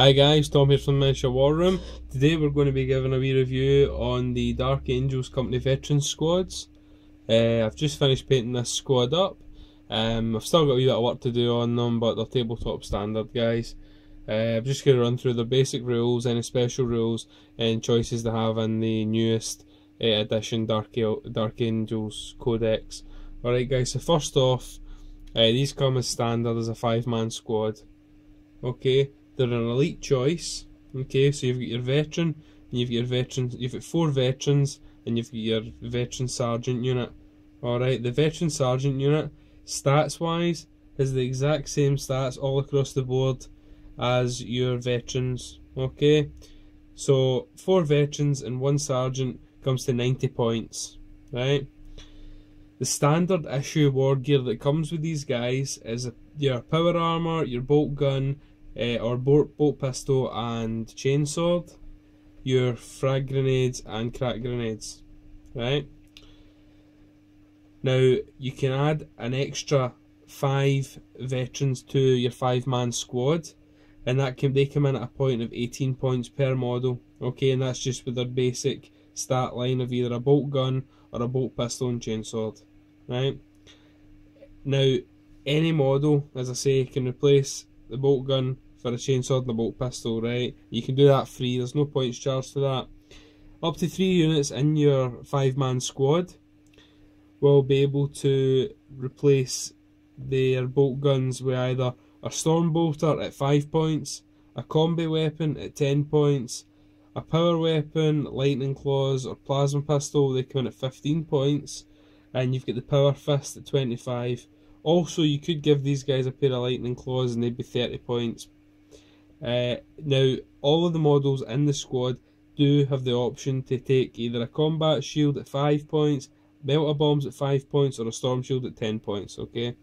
Hi guys, Tom here from the Miniature War Room. Today we're going to be giving a wee review on the Dark Angels Company Veterans squads. I've just finished painting this squad up. I've still got a wee bit of work to do on them, but they're tabletop standard, guys. I'm just going to run through the basic rules, any special rules and choices they have in the newest edition Dark Angels Codex. Alright guys, so first off, these come as standard as a 5-man squad. Okay, they're an elite choice. Okay, so you've got your veteran, and you've got your veterans. You've got 4 veterans, and you've got your veteran sergeant unit. Alright, the veteran sergeant unit, stats wise, has the exact same stats all across the board as your veterans. Okay, so 4 veterans and 1 sergeant comes to 90 points. Right, the standard issue war gear that comes with these guys is your power armor, your bolt gun, or bolt pistol and chainsword, your frag grenades and crack grenades. Right, now you can add an extra 5 veterans to your 5-man squad, and they come in at a point of 18 points per model. Okay, and that's just with their basic stat line of either a bolt gun or a bolt pistol and chainsword. Right, now any model, as I say, can replace the bolt gun for a chainsword and a bolt pistol. Right, you can do that free, there's no points charged to that. Up to 3 units in your 5-man squad will be able to replace their bolt guns with either a storm bolter at 5 points, a combi weapon at 10 points, a power weapon, lightning claws or plasma pistol, they come in at 15 points, and you've got the power fist at 25. Also, you could give these guys a pair of lightning claws and they'd be 30 points. Now, all of the models in the squad do have the option to take either a combat shield at 5 points, melter bombs at 5 points, or a storm shield at 10 points. Okay,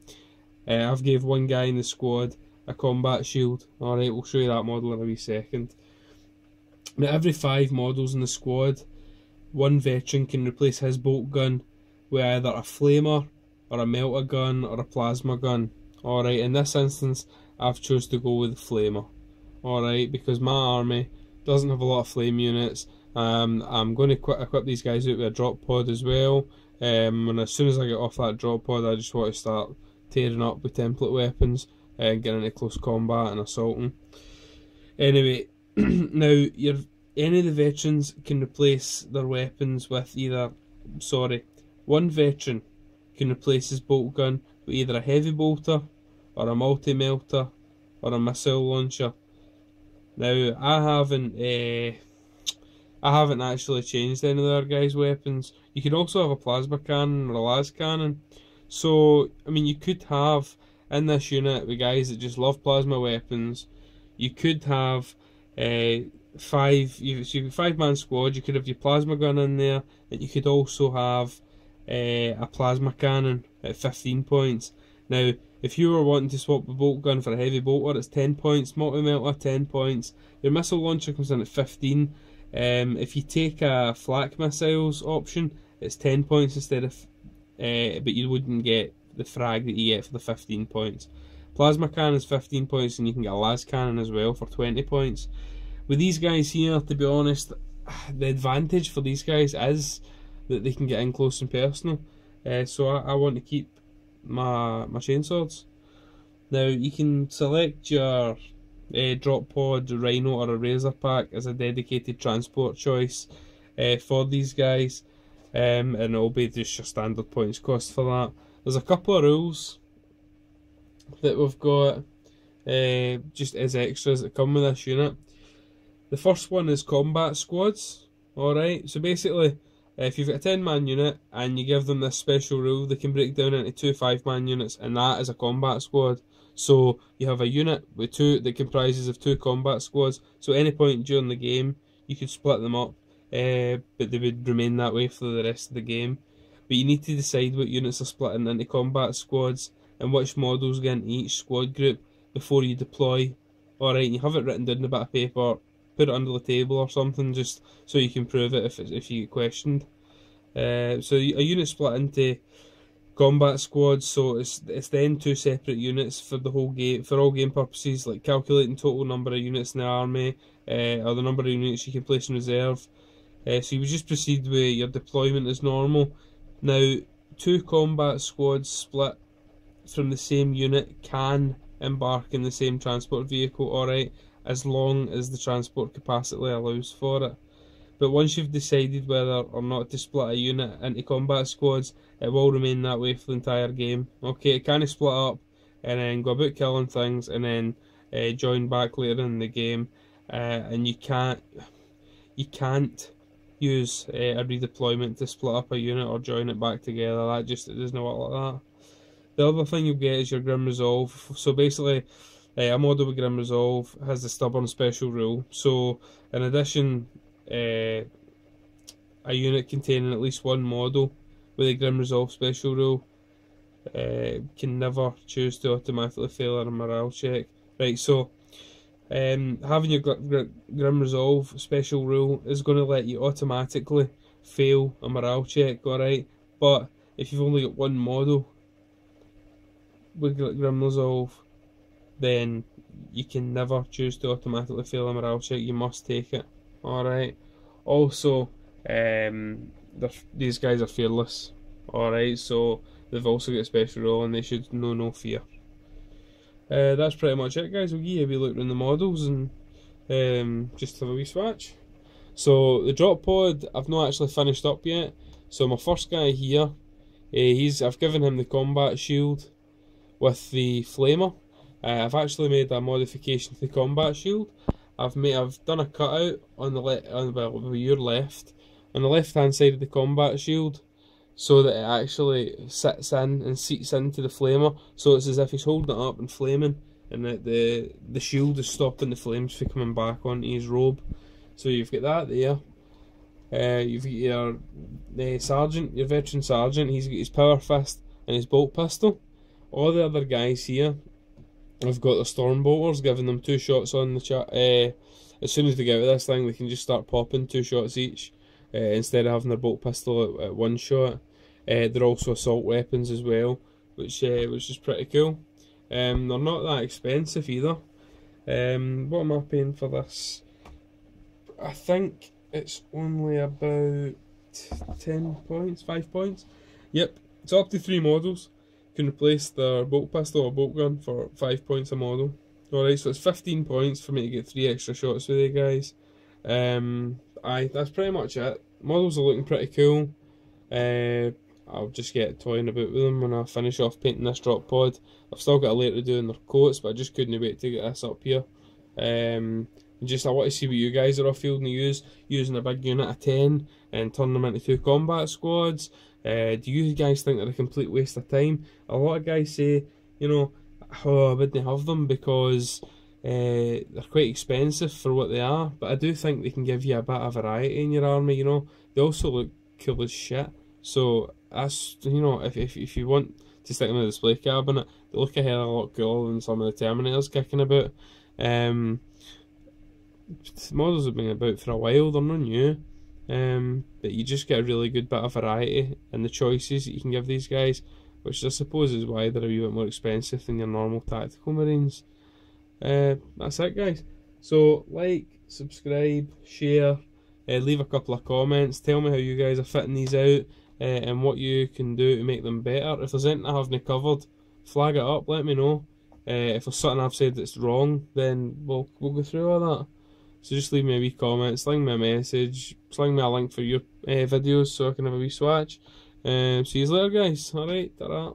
I've gave one guy in the squad a combat shield. Alright, we'll show you that model in a wee second. Now, every 5 models in the squad, 1 veteran can replace his bolt gun with either a flamer or a melter gun or a plasma gun. Alright, in this instance I've chose to go with the flamer. Alright, because my army doesn't have a lot of flame units. I'm going to equip these guys out with a drop pod as well, and as soon as I get off that drop pod I just want to start tearing up with template weapons and getting into close combat and assaulting. Anyway, now any of the veterans can replace their weapons with one veteran can replace his bolt gun with either a heavy bolter or a multi-melter or a missile launcher. Now I haven't actually changed any of the other guys' weapons. You can also have a plasma cannon or a las cannon. So I mean, you could have in this unit with guys that just love plasma weapons, you could have you've 5-man squad, you could have your plasma gun in there, and you could also have a plasma cannon at 15 points. Now, if you were wanting to swap the bolt gun for a heavy bolter, it's 10 points, multi-melter 10 points, your missile launcher comes in at 15. If you take a flak missiles option, it's 10 points instead of, but you wouldn't get the frag that you get for the 15 points. Plasma cannon is 15 points, and you can get a las cannon as well for 20 points. With these guys here, to be honest, the advantage for these guys is that they can get in close and personal. So I want to keep my chainswords. Now you can select your drop pod, rhino or a razor pack as a dedicated transport choice for these guys, and it'll be just your standard points cost for that. There's a couple of rules that we've got just as extras that come with this unit. The first one is combat squads. Alright, so basically if you've got a 10-man unit and you give them this special rule, they can break down into 2 5-man units, and that is a combat squad. So you have a unit with that comprises of 2 combat squads, so at any point during the game you could split them up, but they would remain that way for the rest of the game. But you need to decide what units are splitting into combat squads and which models get into each squad group before you deploy. Alright, you have it written down on a bit of paper, put it under the table or something, just so you can prove it if you get questioned. So a unit split into combat squads, so it's then two separate units for the whole game, for all game purposes, like calculating total number of units in the army, or the number of units you can place in reserve. So you would just proceed with your deployment as normal. Now, two combat squads split from the same unit can embark in the same transport vehicle, alright, as long as the transport capacity allows for it. But once you've decided whether or not to split a unit into combat squads, it will remain that way for the entire game. Okay, it can split up and then go about killing things and then join back later in the game, and you can't use a redeployment to split up a unit or join it back together. It doesn't work like that. The other thing you'll get is your Grim Resolve. So basically, a model with Grim Resolve has the stubborn special rule. So in addition, a unit containing at least one model with a Grim Resolve special rule can never choose to automatically fail a morale check. Right, so having your Grim Resolve special rule is going to let you automatically fail a morale check, alright? But if you've only got one model with Grim Resolve, then you can never choose to automatically fail a morale check. You must take it, alright? Also, these guys are fearless, alright? So they've also got a special role and they should know no fear. That's pretty much it, guys. We'll give you a wee look around the models and just have a wee swatch. So the drop pod I've not actually finished up yet. So my first guy here, I've given him the combat shield with the flamer. I've actually made a modification to the combat shield. I've done a cutout on your left, on the left hand side of the combat shield, so that it actually sits in and seats into the flamer. So it's as if he's holding it up and flaming, and that the shield is stopping the flames from coming back onto his robe. So you've got that there. You've got your sergeant, your veteran sergeant. He's got his power fist and his bolt pistol. All the other guys here have got their storm bolters, giving them 2 shots on the chat. As soon as they get out of this thing, they can just start popping 2 shots each, instead of having their bolt pistol at 1 shot. They're also assault weapons as well, which is pretty cool. They're not that expensive either. What am I paying for this? I think it's only about 10 points, 5 points. Yep, it's up to 3 models. Can replace their bolt pistol or bolt gun for 5 points a model. Alright, so it's 15 points for me to get 3 extra shots with you guys. That's pretty much it. Models are looking pretty cool. I'll just get toying about with them when I finish off painting this drop pod. I've still got a layer to do in their coats, but I just couldn't wait to get this up here. I want to see what you guys are off fielding to using a big unit of 10 and turn them into 2 combat squads. Do you guys think they're a complete waste of time? A lot of guys say, you know, oh, I wouldn't have them because they're quite expensive for what they are, but I do think they can give you a bit of variety in your army, you know. They also look cool as shit, so that's, you know, if you want to stick them in a display cabinet, they look a hell of a lot cooler than some of the Terminators kicking about. Models have been about for a while, they're not new. But you just get a really good bit of variety in the choices that you can give these guys, which I suppose is why they're a wee bit more expensive than your normal tactical marines. That's it, guys. So like, subscribe, share, leave a couple of comments, tell me how you guys are fitting these out, and what you can do to make them better. If there's anything I haven't covered, flag it up, let me know. If there's something I've said that's wrong, then we'll go through all that. So just leave me a wee comment, sling me a message, sling me a link for your videos so I can have a wee swatch. See you later, guys. Alright, ta-ra.